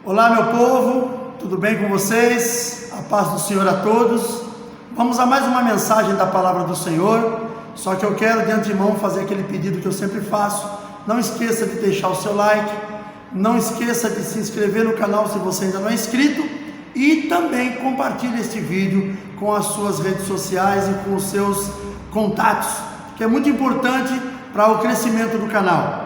Olá, meu povo, tudo bem com vocês? A paz do Senhor a todos. Vamos a mais uma mensagem da palavra do Senhor. Só que eu quero de antemão fazer aquele pedido que eu sempre faço. Não esqueça de deixar o seu like, não esqueça de se inscrever no canal se você ainda não é inscrito e também compartilhe este vídeo com as suas redes sociais e com os seus contatos, que é muito importante para o crescimento do canal.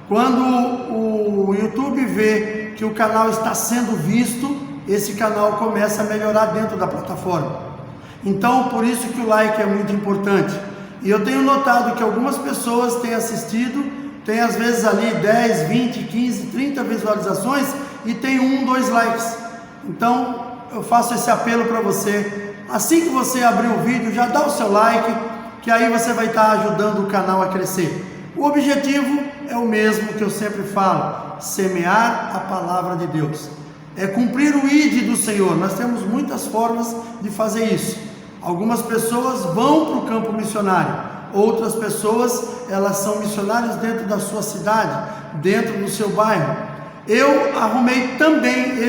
Quando o YouTube vê que o canal está sendo visto, esse canal começa a melhorar dentro da plataforma. Então, por isso que o like é muito importante. E eu tenho notado que algumas pessoas têm assistido, tem às vezes ali 10, 20, 15, 30 visualizações e tem 1, 2 likes. Então, eu faço esse apelo para você. Assim que você abrir o vídeo, já dá o seu like, que aí você vai estar ajudando o canal a crescer. O objetivo é o mesmo que eu sempre falo: semear a palavra de Deus. É cumprir o ID do Senhor. Nós temos muitas formas de fazer isso. Algumas pessoas vão para o campo missionário, outras pessoas, elas são missionários dentro da sua cidade, dentro do seu bairro. Eu arrumei também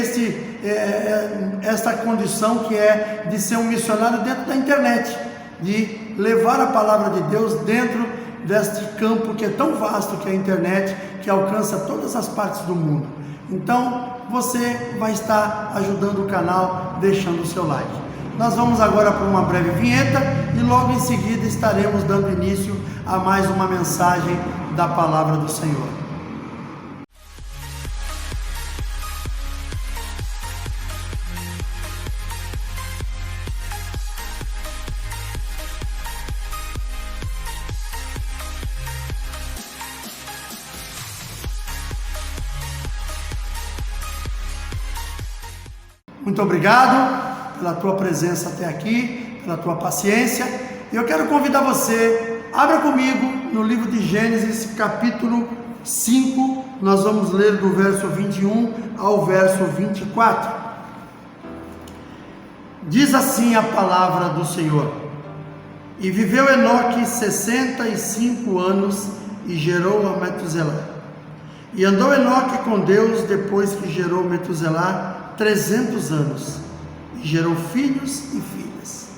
esta condição que é de ser um missionário dentro da internet, de levar a palavra de Deus dentro deste campo que é tão vasto que é a internet, que alcança todas as partes do mundo. Então, você vai estar ajudando o canal deixando o seu like. Nós vamos agora para uma breve vinheta e logo em seguida estaremos dando início a mais uma mensagem da palavra do Senhor. Muito obrigado pela tua presença até aqui, pela tua paciência. E eu quero convidar você, abra comigo no livro de Gênesis, capítulo 5. Nós vamos ler do verso 21 ao verso 24. Diz assim a palavra do Senhor: E viveu Enoque 65 anos e gerou a Metuselá. E andou Enoque com Deus depois que gerou Metuselá 300 anos, e gerou filhos e filhas.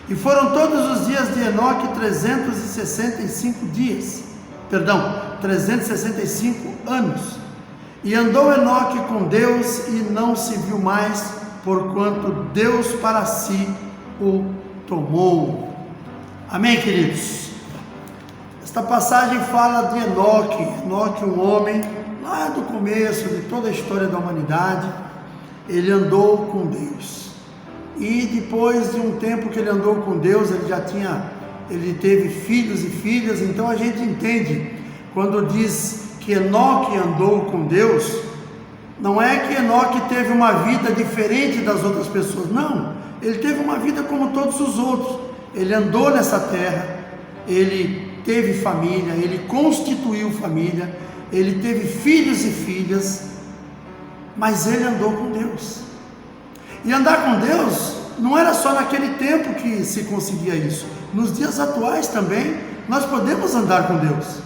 E foram todos os dias de Enoque 365 anos. E andou Enoque com Deus e não se viu mais, porquanto Deus para si o tomou. Amém, queridos? Esta passagem fala de Enoque. Enoque, um homem lá do começo de toda a história da humanidade. Ele andou com Deus, e depois de um tempo que ele andou com Deus, ele teve filhos e filhas. Então a gente entende, quando diz que Enoque andou com Deus, não é que Enoque teve uma vida diferente das outras pessoas, não, ele teve uma vida como todos os outros. Ele andou nessa terra, ele teve família, ele constituiu família, ele teve filhos e filhas, mas ele andou com Deus. E andar com Deus não era só naquele tempo que se conseguia isso. Nos dias atuais também nós podemos andar com Deus.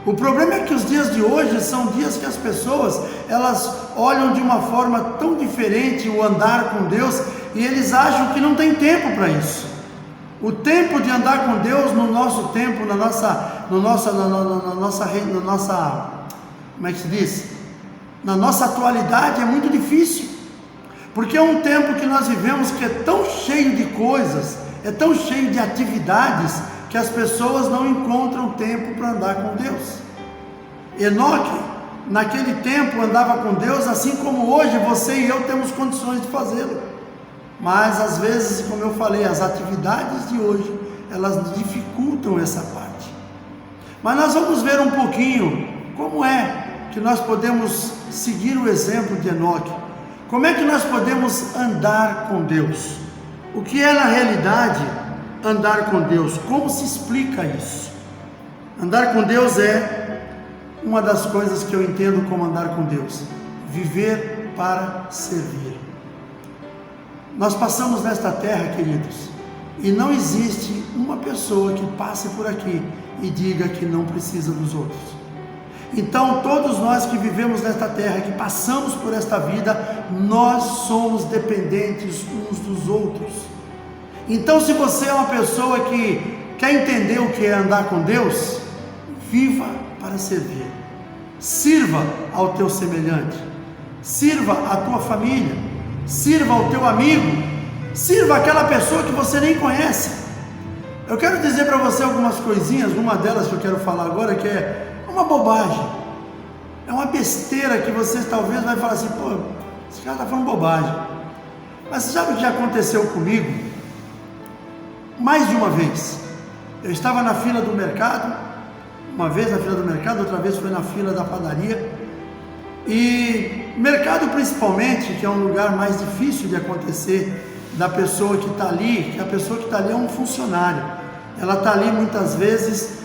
O problema é que os dias de hoje são dias que as pessoas, elas olham de uma forma tão diferente o andar com Deus, e eles acham que não tem tempo para isso. O tempo de andar com Deus no nosso tempo, na nossa, como é que se diz? Na nossa atualidade é muito difícil, porque é um tempo que nós vivemos que é tão cheio de coisas, é tão cheio de atividades, que as pessoas não encontram tempo para andar com Deus. Enoque, naquele tempo, andava com Deus, assim como hoje você e eu temos condições de fazê-lo, mas às vezes, como eu falei, as atividades de hoje, elas dificultam essa parte. Mas nós vamos ver um pouquinho como é que nós podemos seguir o exemplo de Enoque. Como é que nós podemos andar com Deus? O que é na realidade andar com Deus? Como se explica isso? Andar com Deus é uma das coisas que eu entendo como andar com Deus: viver para servir. Nós passamos nesta terra, queridos, e não existe uma pessoa que passe por aqui e diga que não precisa dos outros. Então, todos nós que vivemos nesta terra, que passamos por esta vida, nós somos dependentes uns dos outros. Então, se você é uma pessoa que quer entender o que é andar com Deus, viva para servir. Sirva ao teu semelhante, sirva a tua família, sirva ao teu amigo, sirva aquela pessoa que você nem conhece. Eu quero dizer para você algumas coisinhas, uma delas que eu quero falar agora, que é uma bobagem, é uma besteira que você talvez vai falar assim, pô, esse cara está falando bobagem. Mas você sabe o que já aconteceu comigo? Mais de uma vez, eu estava na fila do mercado, uma vez na fila do mercado, outra vez foi na fila da padaria, e mercado principalmente, que é um lugar mais difícil de acontecer, da pessoa que está ali, que a pessoa que está ali é um funcionário, ela está ali muitas vezes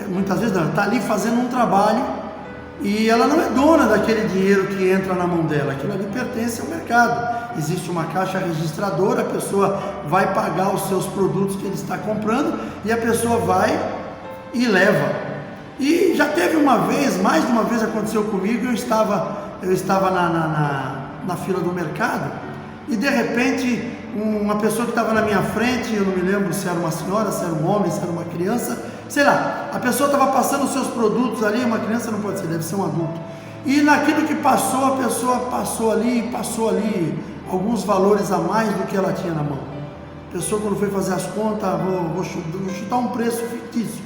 não, está ali fazendo um trabalho e ela não é dona daquele dinheiro que entra na mão dela, aquilo ali pertence ao mercado. Existe uma caixa registradora, a pessoa vai pagar os seus produtos que ele está comprando e a pessoa vai e leva. E já teve uma vez, mais de uma vez aconteceu comigo, eu estava na fila do mercado e de repente uma pessoa que estava na minha frente, eu não me lembro se era uma senhora, se era um homem, se era uma criança, sei lá, a pessoa estava passando os seus produtos ali, uma criança não pode ser, deve ser um adulto, e naquilo que passou, a pessoa passou ali alguns valores a mais do que ela tinha na mão. A pessoa, quando foi fazer as contas, vou chutar um preço fictício,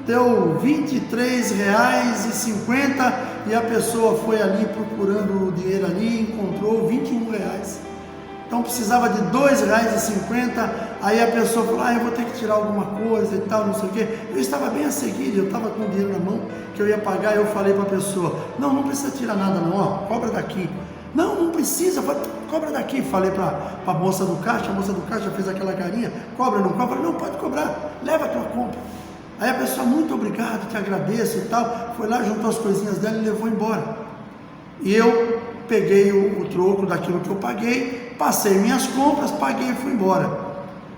deu R$ 23,50 e a pessoa foi ali procurando o dinheiro ali e encontrou R$ 21. Então precisava de R$ 2,50, aí a pessoa falou, eu vou ter que tirar alguma coisa e tal, não sei o que. Eu estava bem a seguir, eu estava com o dinheiro na mão, que eu ia pagar, eu falei para a pessoa, não precisa tirar nada não, cobra daqui. Não precisa, cobra daqui. Falei para a moça do caixa, a moça do caixa fez aquela carinha, cobra, não cobra? Não, pode cobrar, leva a tua compra. Aí a pessoa, muito obrigado, te agradeço e tal, foi lá, juntou as coisinhas dela e levou embora. E eu peguei o troco daquilo que eu paguei, passei minhas compras, paguei e fui embora.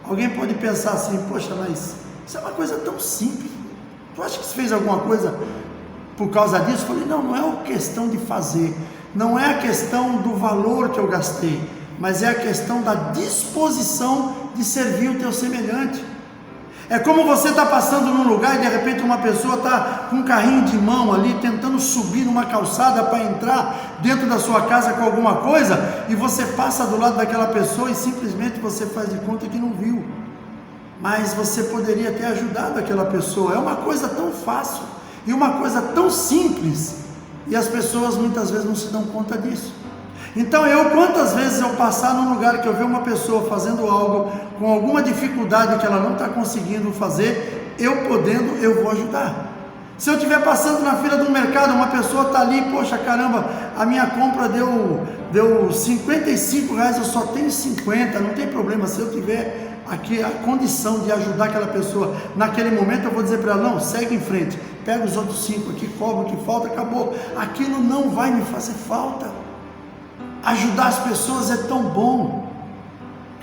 Alguém pode pensar assim, poxa, mas isso é uma coisa tão simples, tu acha que você fez alguma coisa por causa disso? Eu falei, não é a questão de fazer, não é a questão do valor que eu gastei, mas é a questão da disposição de servir o teu semelhante. É como você está passando num lugar e de repente uma pessoa está com um carrinho de mão ali, tentando subir numa calçada para entrar dentro da sua casa com alguma coisa, e você passa do lado daquela pessoa e simplesmente você faz de conta que não viu. Mas você poderia ter ajudado aquela pessoa. É uma coisa tão fácil e uma coisa tão simples, e as pessoas muitas vezes não se dão conta disso. Então quantas vezes eu passar num lugar que eu ver uma pessoa fazendo algo com alguma dificuldade que ela não está conseguindo fazer, eu podendo, eu vou ajudar. Se eu estiver passando na fila do mercado, uma pessoa está ali, poxa caramba, a minha compra deu R$ 55, eu só tenho 50, não tem problema, se eu tiver aqui a condição de ajudar aquela pessoa naquele momento, eu vou dizer para ela, não, segue em frente, pega os outros 5 aqui, cobra o que falta, acabou. Aquilo não vai me fazer falta. Ajudar as pessoas é tão bom.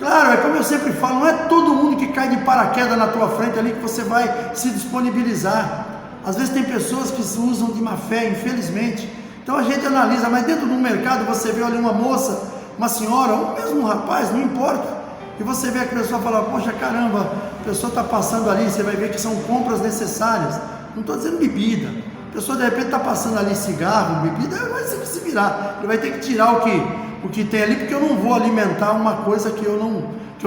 Claro, é como eu sempre falo, não é todo mundo que cai de paraquedas na tua frente ali que você vai se disponibilizar. Às vezes tem pessoas que se usam de má fé, infelizmente. Então a gente analisa, mas dentro do mercado você vê ali uma moça, uma senhora, ou mesmo um rapaz, não importa, e você vê a pessoa falar, poxa caramba, a pessoa está passando ali, você vai ver que são compras necessárias. Não estou dizendo bebida. A pessoa de repente está passando ali cigarro, bebida, vai ter que se virar, ele vai ter que tirar o que tem ali, porque eu não vou alimentar uma coisa que eu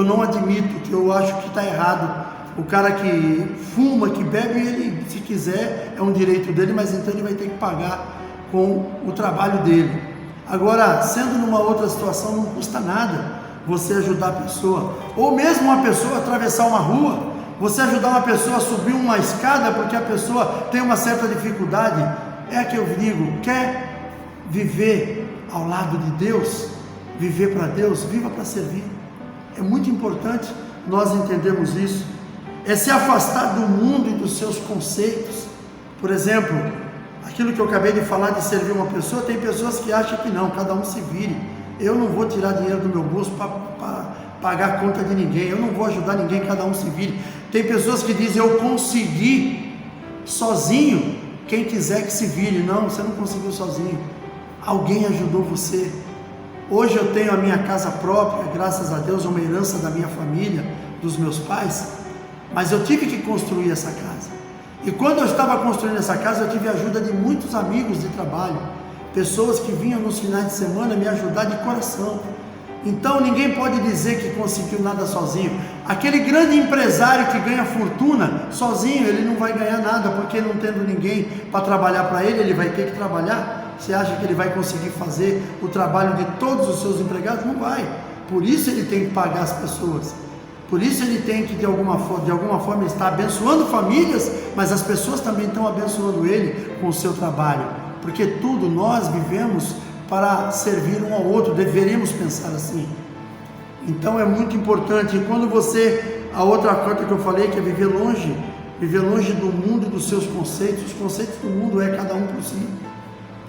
não admito, que eu acho que está errado. O cara que fuma, que bebe, ele, se quiser, é um direito dele, mas então ele vai ter que pagar com o trabalho dele. Agora, sendo numa outra situação, não custa nada você ajudar a pessoa, ou mesmo uma pessoa atravessar uma rua, você ajudar uma pessoa a subir uma escada porque a pessoa tem uma certa dificuldade. É que eu digo, quer viver ao lado de Deus, viver para Deus, viva para servir. É muito importante nós entendermos isso. É se afastar do mundo e dos seus conceitos. Por exemplo, aquilo que eu acabei de falar de servir uma pessoa, tem pessoas que acham que não, cada um se vire. Eu não vou tirar dinheiro do meu bolso para pagar a conta de ninguém, eu não vou ajudar ninguém, cada um se vire. Tem pessoas que dizem, eu consegui Sozinho, quem quiser que se vire. Não, você não conseguiu sozinho. Alguém ajudou você. Hoje eu tenho a minha casa própria, graças a Deus, é uma herança da minha família, dos meus pais, mas eu tive que construir essa casa. E quando eu estava construindo essa casa, eu tive a ajuda de muitos amigos de trabalho, pessoas que vinham nos finais de semana me ajudar de coração. Então ninguém pode dizer que conseguiu nada sozinho. Aquele grande empresário que ganha fortuna, sozinho ele não vai ganhar nada, porque não tendo ninguém para trabalhar para ele, ele vai ter que trabalhar. Você acha que ele vai conseguir fazer o trabalho de todos os seus empregados? Não vai. Por isso ele tem que pagar as pessoas. Por isso ele tem que de alguma forma estar abençoando famílias, mas as pessoas também estão abençoando ele com o seu trabalho. Porque tudo nós vivemos para servir um ao outro, deveríamos pensar assim. Então é muito importante. E quando a outra coisa que eu falei, que é viver longe do mundo e dos seus conceitos. Os conceitos do mundo é cada um por si.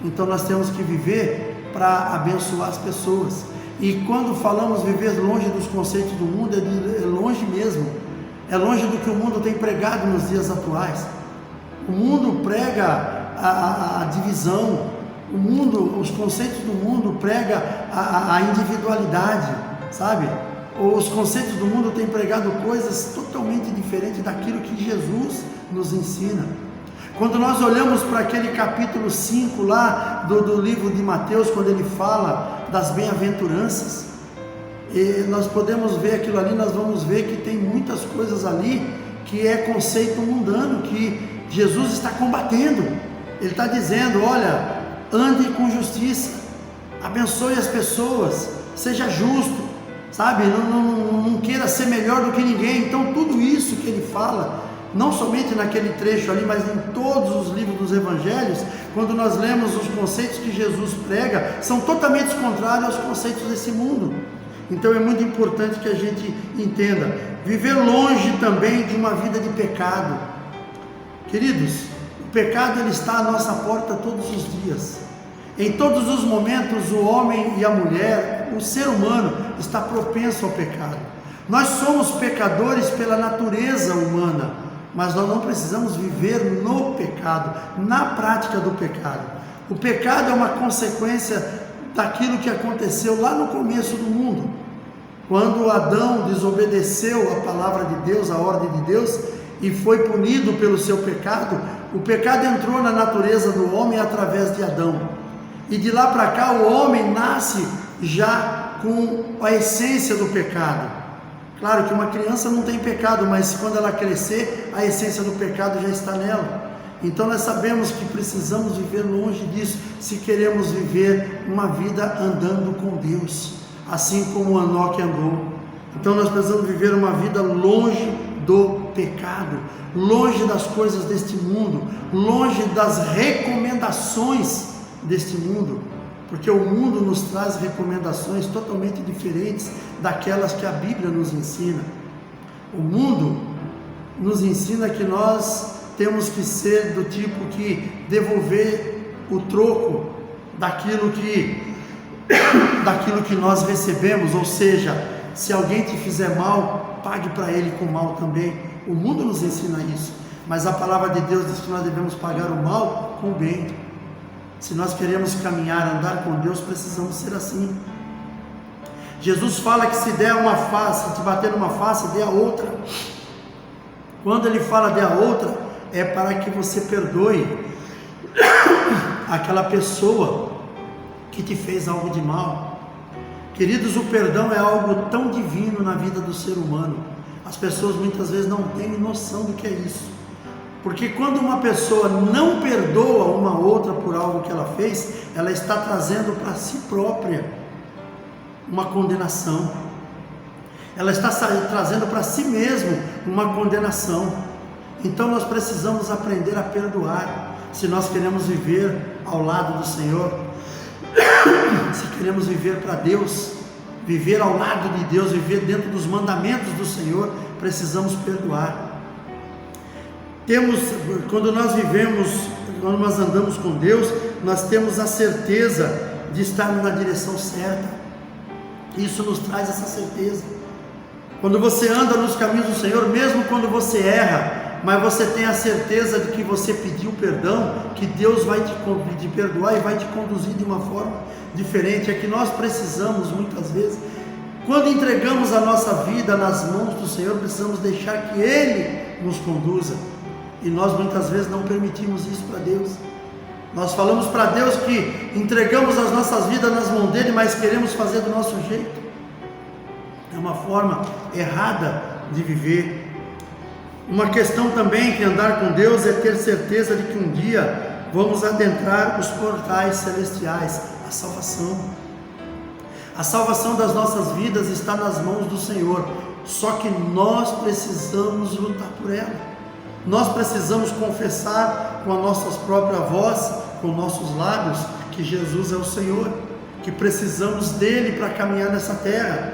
Então nós temos que viver para abençoar as pessoas. E quando falamos viver longe dos conceitos do mundo, é longe mesmo. É longe do que o mundo tem pregado nos dias atuais. O mundo prega a divisão. Os conceitos do mundo pregam a individualidade, sabe? Os conceitos do mundo têm pregado coisas totalmente diferentes daquilo que Jesus nos ensina. Quando nós olhamos para aquele capítulo 5 lá do livro de Mateus, quando ele fala das bem-aventuranças, e nós podemos ver aquilo ali, nós vamos ver que tem muitas coisas ali que é conceito mundano, que Jesus está combatendo. Ele está dizendo, olha, ande com justiça, abençoe as pessoas, seja justo, sabe? Não queira ser melhor do que ninguém. Então tudo isso que ele fala, não somente naquele trecho ali, mas em todos os livros dos evangelhos, quando nós lemos os conceitos que Jesus prega, são totalmente contrários aos conceitos desse mundo. Então é muito importante que a gente entenda, viver longe também de uma vida de pecado. Queridos, o pecado ele está à nossa porta todos os dias. Em todos os momentos, o homem e a mulher, o ser humano, está propenso ao pecado. Nós somos pecadores pela natureza humana, mas nós não precisamos viver no pecado, na prática do pecado. O pecado é uma consequência daquilo que aconteceu lá no começo do mundo. Quando Adão desobedeceu a palavra de Deus, a ordem de Deus, e foi punido pelo seu pecado, o pecado entrou na natureza do homem através de Adão. E de lá para cá o homem nasce já com a essência do pecado. Claro que uma criança não tem pecado, mas quando ela crescer, a essência do pecado já está nela. Então nós sabemos que precisamos viver longe disso, se queremos viver uma vida andando com Deus, assim como Enoque andou. Então nós precisamos viver uma vida longe do pecado, longe das coisas deste mundo, longe das recomendações deste mundo, porque o mundo nos traz recomendações totalmente diferentes daquelas que a Bíblia nos ensina. O mundo nos ensina que nós temos que ser do tipo que devolver o troco daquilo que nós recebemos, ou seja, se alguém te fizer mal, pague para ele com mal também. O mundo nos ensina isso, mas a palavra de Deus diz que nós devemos pagar o mal com o bem. Se nós queremos caminhar, andar com Deus, precisamos ser assim. Jesus fala que se der uma face, se te bater numa face, dê a outra. Quando ele fala dê a outra, é para que você perdoe aquela pessoa que te fez algo de mal. Queridos, o perdão é algo tão divino na vida do ser humano. As pessoas muitas vezes não têm noção do que é isso. Porque quando uma pessoa não perdoa uma outra por algo que ela fez, ela está trazendo para si própria uma condenação. Ela está trazendo para si mesmo uma condenação. Então nós precisamos aprender a perdoar, se nós queremos viver ao lado do Senhor, se queremos viver para Deus, viver ao lado de Deus, viver dentro dos mandamentos do Senhor, precisamos perdoar. Quando nós vivemos, quando nós andamos com Deus, nós temos a certeza de estarmos na direção certa. Isso nos traz essa certeza. Quando você anda nos caminhos do Senhor, mesmo quando você erra, mas você tem a certeza de que você pediu perdão, que Deus vai te perdoar e vai te conduzir de uma forma diferente. É que nós precisamos muitas vezes, quando entregamos a nossa vida nas mãos do Senhor, precisamos deixar que Ele nos conduza, e nós muitas vezes não permitimos isso para Deus. Nós falamos para Deus que entregamos as nossas vidas nas mãos dele, mas queremos fazer do nosso jeito. É uma forma errada de viver. Uma questão também que andar com Deus é ter certeza de que um dia vamos adentrar os portais celestiais, a salvação. A salvação das nossas vidas está nas mãos do Senhor, só que nós precisamos lutar por ela. Nós precisamos confessar com a nossa própria voz, com nossos lábios, que Jesus é o Senhor, que precisamos dele para caminhar nessa terra.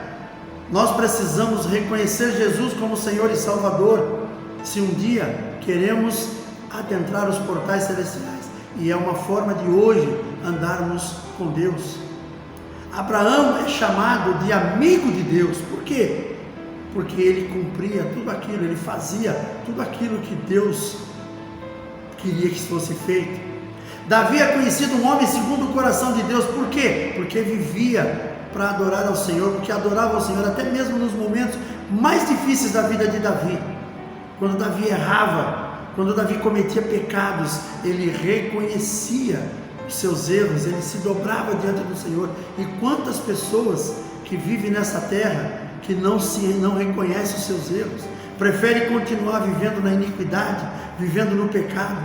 Nós precisamos reconhecer Jesus como Senhor e Salvador, se um dia queremos adentrar os portais celestiais, e é uma forma de hoje andarmos com Deus. Abraão é chamado de amigo de Deus. Por quê? Porque ele cumpria tudo aquilo, ele fazia tudo aquilo que Deus queria que fosse feito. Davi é conhecido um homem segundo o coração de Deus. Por quê? Porque vivia para adorar ao Senhor, porque adorava ao Senhor até mesmo nos momentos mais difíceis da vida de Davi. Quando Davi errava, quando Davi cometia pecados, ele reconhecia os seus erros, ele se dobrava diante do Senhor. E quantas pessoas que vivem nessa terra que não reconhecem os seus erros, preferem continuar vivendo na iniquidade, vivendo no pecado.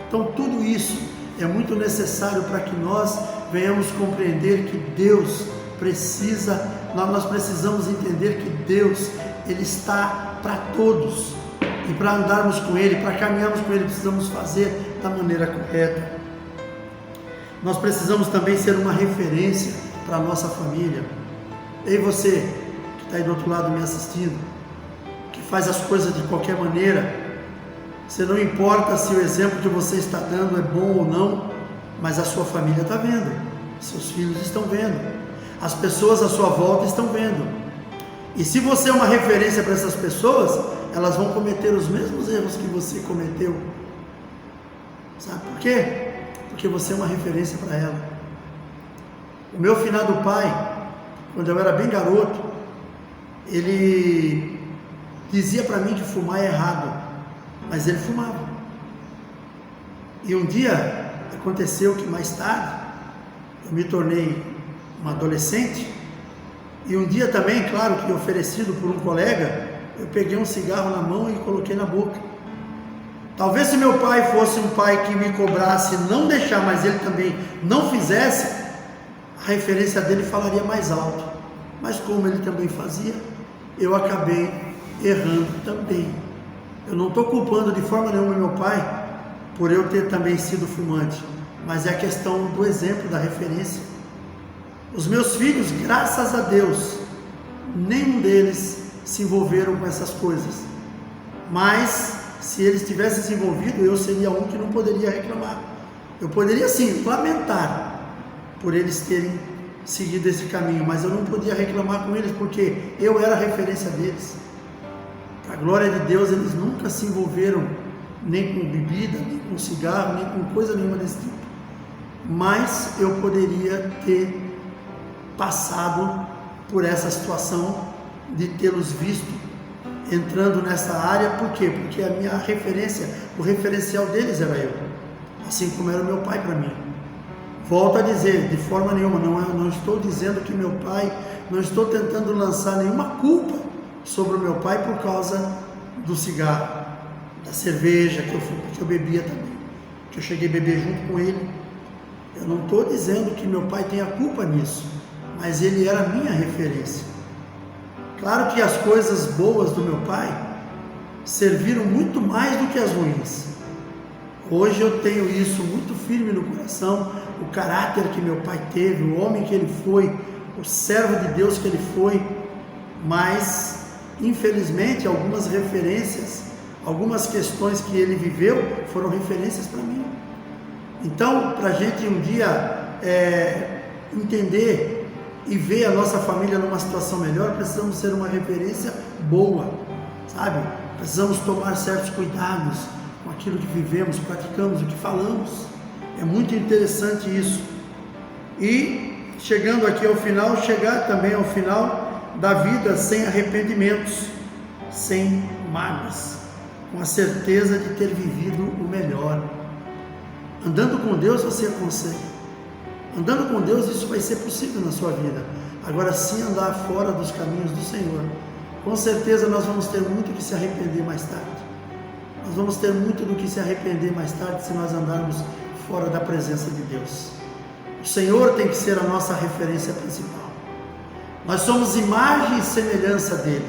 Então tudo isso é muito necessário para que nós venhamos compreender que Deus precisa, nós precisamos entender que Deus, Ele está para todos, e para andarmos com Ele, para caminharmos com Ele, precisamos fazer da maneira correta. Nós precisamos também ser uma referência para a nossa família. Ei, você que está aí do outro lado me assistindo, que faz as coisas de qualquer maneira, você não importa se o exemplo que você está dando é bom ou não, mas a sua família está vendo, seus filhos estão vendo, as pessoas à sua volta estão vendo. E se você é uma referência para essas pessoas, elas vão cometer os mesmos erros que você cometeu. Sabe por quê? Porque você é uma referência para ela. O meu finado pai, quando eu era bem garoto, ele dizia para mim que fumar é errado, mas ele fumava. E um dia aconteceu que mais tarde eu me tornei um adolescente, e um dia também, claro que oferecido por um colega, eu peguei um cigarro na mão e coloquei na boca. Talvez se meu pai fosse um pai que me cobrasse não deixar, mas ele também não fizesse, a referência dele falaria mais alto. Mas como ele também fazia, eu acabei errando também. Eu não estou culpando de forma nenhuma meu pai por eu ter também sido fumante, mas é a questão do exemplo, da referência. Os meus filhos, graças a Deus, nenhum deles se envolveram com essas coisas, mas se eles tivessem se envolvido, eu seria um que não poderia reclamar. Eu poderia sim lamentar por eles terem seguido esse caminho, mas eu não podia reclamar com eles, porque eu era a referência deles. Para a glória de Deus, eles nunca se envolveram nem com bebida, nem com cigarro, nem com coisa nenhuma desse tipo, mas eu poderia ter passado por essa situação de tê-los visto entrando nessa área. Por quê? Porque a minha referência, o referencial deles era eu, assim como era o meu pai para mim. Volto a dizer, de forma nenhuma, não estou dizendo que meu pai, não estou tentando lançar nenhuma culpa sobre o meu pai por causa do cigarro, da cerveja que eu bebia também, que eu cheguei a beber junto com ele. Eu não estou dizendo que meu pai tenha culpa nisso, mas ele era a minha referência. Claro que as coisas boas do meu pai serviram muito mais do que as ruins. Hoje eu tenho isso muito firme no coração, o caráter que meu pai teve, o homem que ele foi, o servo de Deus que ele foi, mas infelizmente algumas referências, algumas questões que ele viveu foram referências para mim. Então, para a gente um dia entender e ver a nossa família numa situação melhor, precisamos ser uma referência boa, sabe? Precisamos tomar certos cuidados com aquilo que vivemos, praticamos, o que falamos. É muito interessante isso. E chegando aqui ao final, chegar também ao final da vida sem arrependimentos, sem mágoas, com a certeza de ter vivido o melhor. Andando com Deus você consegue. Andando com Deus isso vai ser possível na sua vida. Agora, se andar fora dos caminhos do Senhor, com certeza nós vamos ter muito que se arrepender mais tarde. Nós vamos ter muito do que se arrepender mais tarde se nós andarmos fora da presença de Deus. O Senhor tem que ser a nossa referência principal. Nós somos imagem e semelhança dele.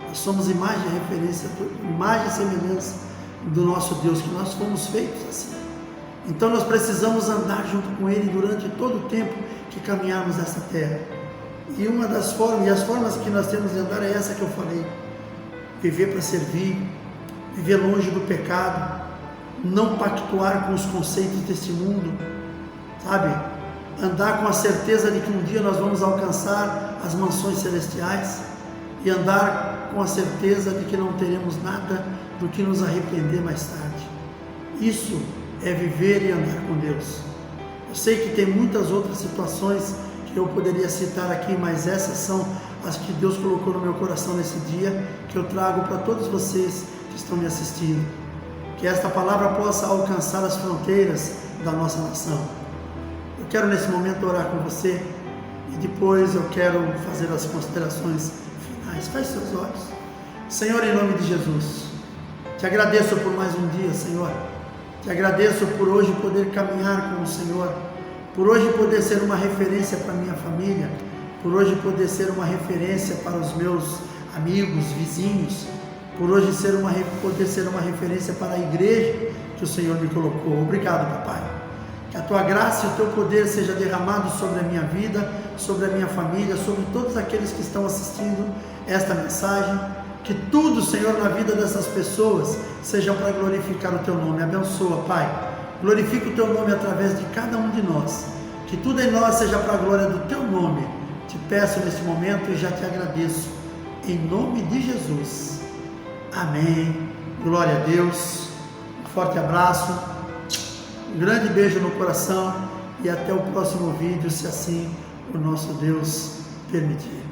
Nós somos imagem e referência, imagem e semelhança do nosso Deus, que nós fomos feitos assim. Então nós precisamos andar junto com ele durante todo o tempo que caminharmos essa terra. E uma das formas, e as formas que nós temos de andar é essa que eu falei: viver para servir, viver longe do pecado, não pactuar com os conceitos deste mundo, sabe? Andar com a certeza de que um dia nós vamos alcançar as mansões celestiais e andar com a certeza de que não teremos nada do que nos arrepender mais tarde. Isso é viver e andar com Deus. Eu sei que tem muitas outras situações que eu poderia citar aqui, mas essas são as que Deus colocou no meu coração nesse dia, que eu trago para todos vocês que estão me assistindo. Que esta palavra possa alcançar as fronteiras da nossa nação. Eu quero nesse momento orar com você e depois eu quero fazer as considerações finais. Feche seus olhos. Senhor, em nome de Jesus, te agradeço por mais um dia, Senhor. Te agradeço por hoje poder caminhar com o Senhor, por hoje poder ser uma referência para a minha família, por hoje poder ser uma referência para os meus amigos, vizinhos, por hoje poder ser uma referência para a igreja que o Senhor me colocou. Obrigado, papai. Que a tua graça e o teu poder seja derramado sobre a minha vida, sobre a minha família, sobre todos aqueles que estão assistindo esta mensagem. Que tudo, Senhor, na vida dessas pessoas seja para glorificar o teu nome. Abençoa, Pai. Glorifica o teu nome através de cada um de nós. Que tudo em nós seja para a glória do teu nome. Te peço neste momento e já te agradeço. Em nome de Jesus. Amém. Glória a Deus. Um forte abraço. Um grande beijo no coração. E até o próximo vídeo, se assim o nosso Deus permitir.